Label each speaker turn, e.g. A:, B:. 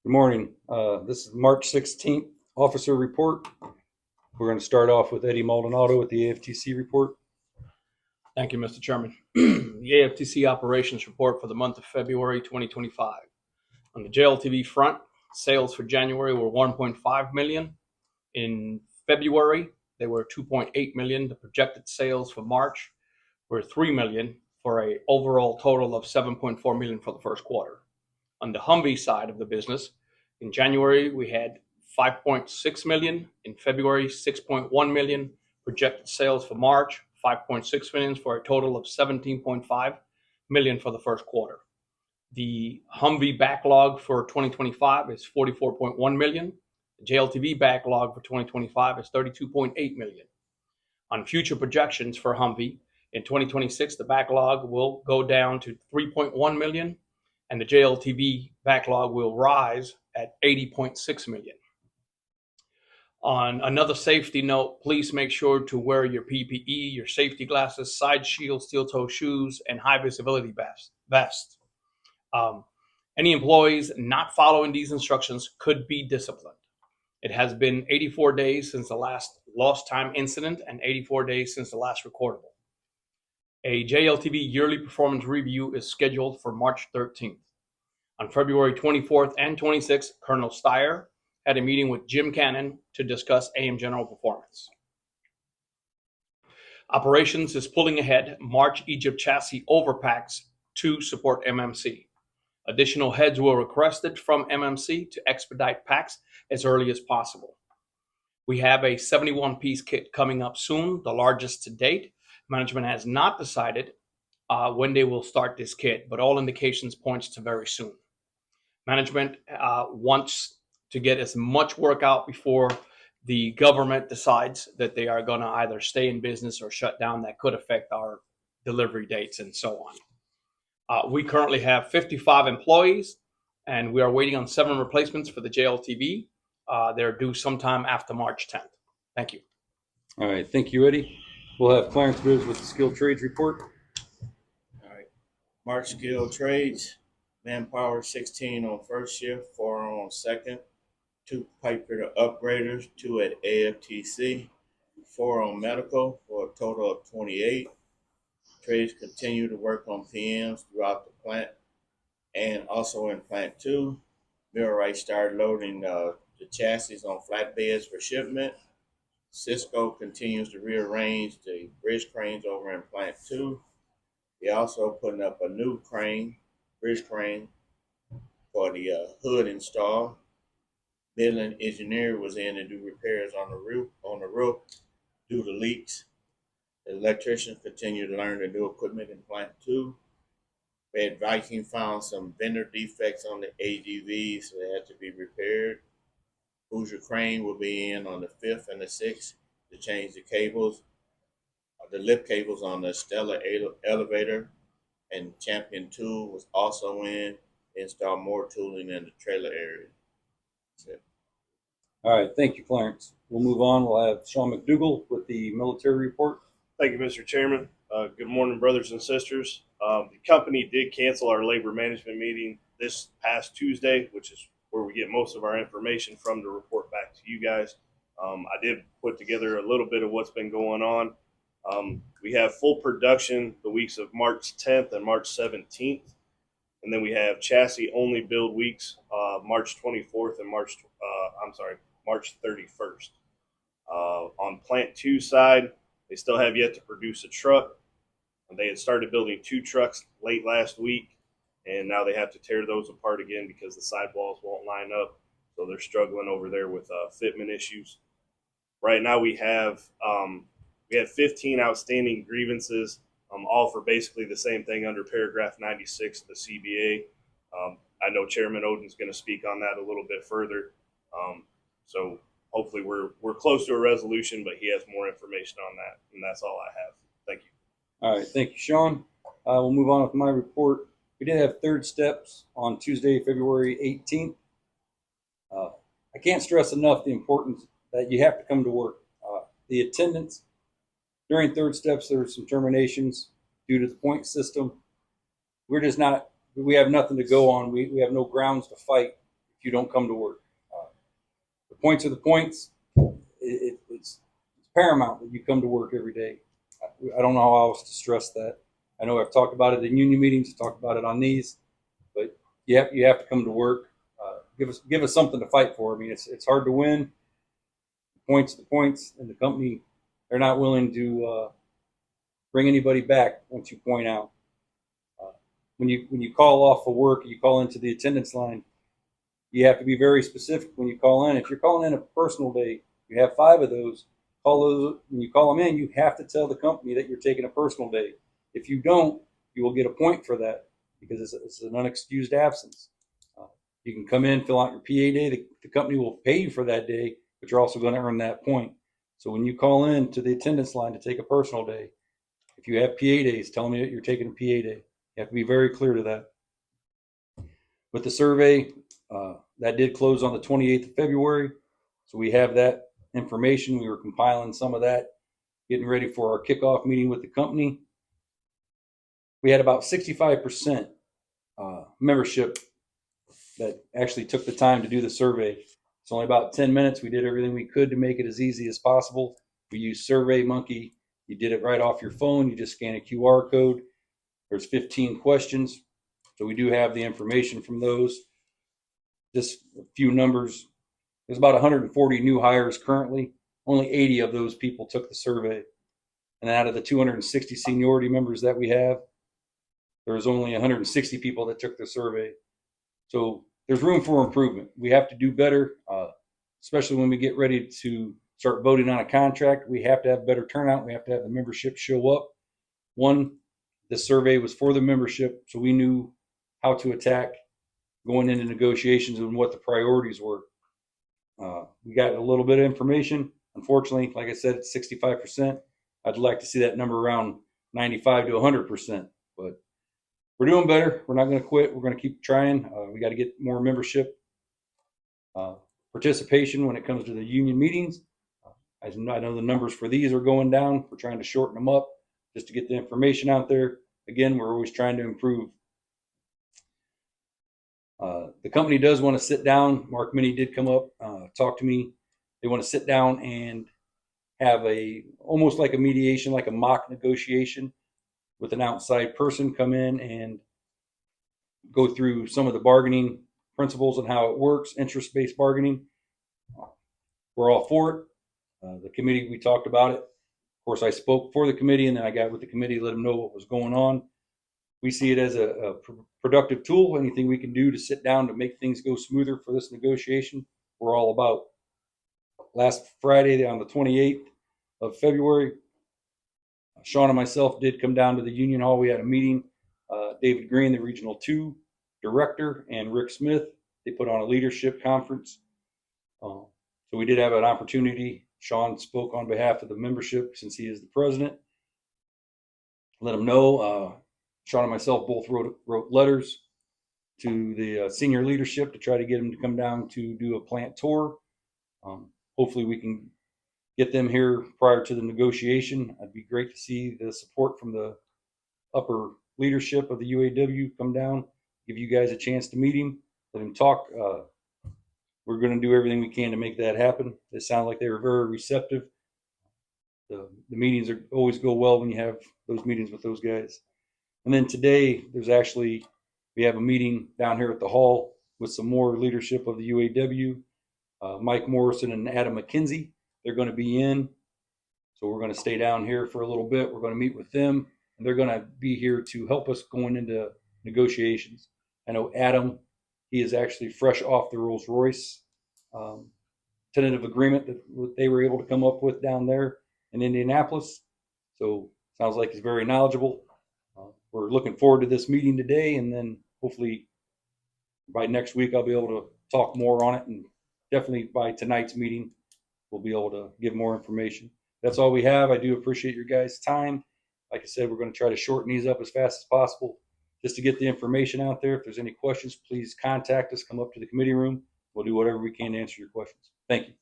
A: Good morning. This is March 16th officer report. We're going to start off with Eddie Maldonado with the AFTC report.
B: Thank you, Mr. Chairman. The AFTC operations report for the month of February 2025. On the JLTV front, sales for January were 1.5 million. In February, they were 2.8 million. The projected sales for March were 3 million for an overall total of 7.4 million for the first quarter. On the Humvee side of the business, in January, we had 5.6 million. In February, 6.1 million. Projected sales for March, 5.6 million for a total of 17.5 million for the first quarter. The Humvee backlog for 2025 is 44.1 million. The JLTV backlog for 2025 is 32.8 million. On future projections for Humvee, in 2026, the backlog will go down to 3.1 million, and the JLTV backlog will rise at 80.6 million. On another safety note, please make sure to wear your PPE, your safety glasses, side shields, steel-toe shoes, and high visibility vests. Any employees not following these instructions could be disciplined. It has been 84 days since the last lost time incident and 84 days since the last recordable. A JLTV yearly performance review is scheduled for March 13th. On February 24th and 26th, Colonel Steyer had a meeting with Jim Cannon to discuss AM general performance. Operations is pulling ahead March Egypt chassis overpacks to support MMC. Additional heads were requested from MMC to expedite packs as early as possible. We have a 71-piece kit coming up soon, the largest to date. Management has not decided when they will start this kit, but all indications points to very soon. Management wants to get as much work out before the government decides that they are going to either stay in business or shut down. That could affect our delivery dates and so on. We currently have 55 employees, and we are waiting on 7 replacements for the JLTV. They're due sometime after March 10th. Thank you.
A: All right. Thank you, Eddie. We'll have Clarence Bibbs with the skilled trades report.
C: All right. March skilled trades. Manpower 16 on first shift, 4 on second, 2 pipe fitter upgraders, 2 at AFTC, 4 on medical for a total of 28. Trades continue to work on PMs throughout the plant and also in plant 2. Millwright started loading the chassis on flatbeds for shipment. Cisco continues to rearrange the bridge cranes over in plant 2. They're also putting up a new bridge crane for the hood install. Midland Engineer was in to do repairs on the roof due to leaks. The electricians continue to learn the new equipment in plant 2. Red Viking found some vendor defects on the AGVs, so they had to be repaired. Hoosier Crane will be in on the 5th and the 6th to change the cables, the lip cables on the Stellar elevator. And Champion Tool was also in to install more tooling in the trailer area. That's it.
A: All right. Thank you, Clarence. We'll move on. We'll have Sean McDougall with the military report.
D: Thank you, Mr. Chairman. Good morning, brothers and sisters. The company did cancel our labor management meeting this past Tuesday, which is where we get most of our information from to report back to you guys. I did put together a little bit of what's been going on. We have full production the weeks of March 10th and March 17th. And then we have chassis only build weeks, March 24th and March 31st. On plant 2 side, they still have yet to produce a truck. They had started building 2 trucks late last week, and now they have to tear those apart again because the sidewalls won't line up. So they're struggling over there with fitment issues. Right now we have 15 outstanding grievances, all for basically the same thing under paragraph 96 of the CBA. I know Chairman Oden's going to speak on that a little bit further. So hopefully we're close to a resolution, but he has more information on that, and that's all I have. Thank you.
A: All right. Thank you, Sean. We'll move on with my report. We did have third steps on Tuesday, February 18th. I can't stress enough the importance that you have to come to work. The attendance during third steps, there were some terminations due to the point system. We have nothing to go on. We have no grounds to fight. If if you don't come to work. The points are the points. It's paramount that you come to work every day. I don't know how else to stress that. I know I've talked about it in union meetings, talked about it on these, but you have to come to work. Give us something to fight for. I mean, it's hard to win. Points the points, and the company, they're not willing to bring anybody back once you point out. When you call off for work, you call into the attendance line. You have to be very specific when you call in. If you're calling in a personal day, you have 5 of those. Call those when you call them in. You have to tell the company that you're taking a personal day. If you don't, you will get a point for that because it's an unexcused absence. You can come in, fill out your PA day. The company will pay you for that day, but you're also going to earn that point. So when you call in to the attendance line to take a personal day, if you have PA days, tell me that you're taking a PA day. You have to be very clear to that. With the survey, that did close on the 28th of February. So we have that information. We were compiling some of that, getting ready for our kickoff meeting with the company. We had about 65% membership that actually took the time to do the survey. It's only about 10 minutes. We did everything we could to make it as easy as possible. We used SurveyMonkey. You did it right off your phone. You just scan a QR code. There's 15 questions. So we do have the information from those. Just a few numbers. There's about 140 new hires currently. Only 80 of those people took the survey. And out of the 260 seniority members that we have, there's only 160 people that took the survey. So there's room for improvement. We have to do better, especially when we get ready to start voting on a contract. We have to have better turnout. We have to have the membership show up. One, this survey was for the membership, so we knew how to attack going into negotiations and what the priorities were. We got a little bit of information. Unfortunately, like I said, it's 65%. I'd like to see that number around 95 to 100%, but we're doing better. We're not going to quit. We're going to keep trying. We got to get more membership participation when it comes to the union meetings. I know the numbers for these are going down. We're trying to shorten them up just to get the information out there. Again, we're always trying to improve. The company does want to sit down. Mark Minnie did come up, talk to me. They want to sit down and have almost like a mediation, like a mock negotiation with an outside person come in and go through some of the bargaining principles and how it works, interest-based bargaining. We're all for it. The committee, we talked about it. Of course, I spoke for the committee, and then I got with the committee, let them know what was going on. We see it as a productive tool. Anything we can do to sit down to make things go smoother for this negotiation, we're all about. Last Friday, on the 28th of February, Sean and myself did come down to the Union Hall. We had a meeting. David Green, the Regional 2 Director, and Rick Smith, they put on a leadership conference. So we did have an opportunity. Sean spoke on behalf of the membership since he is the president. Let them know. Sean and myself both wrote letters to the senior leadership to try to get them to come down to do a plant tour. Hopefully we can get them here prior to the negotiation. It'd be great to see the support from the upper leadership of the UAW come down, give you guys a chance to meet him, let him talk. We're going to do everything we can to make that happen. They sound like they were very receptive. The meetings always go well when you have those meetings with those guys. And then today, we have a meeting down here at the hall with some more leadership of the UAW. Mike Morrison and Adam McKenzie, they're going to be in. So we're going to stay down here for a little bit. We're going to meet with them, and they're going to be here to help us going into negotiations. I know Adam, he is actually fresh off the Rolls-Royce tentative agreement that they were able to come up with down there in Indianapolis. So sounds like he's very knowledgeable. We're looking forward to this meeting today, and then hopefully by next week I'll be able to talk more on it, and definitely by tonight's meeting we'll be able to give more information. That's all we have. I do appreciate your guys' time. Like I said, we're going to try to shorten these up as fast as possible just to get the information out there. If there's any questions, please contact us. Come up to the committee room. We'll do whatever we can to answer your questions. Thank you.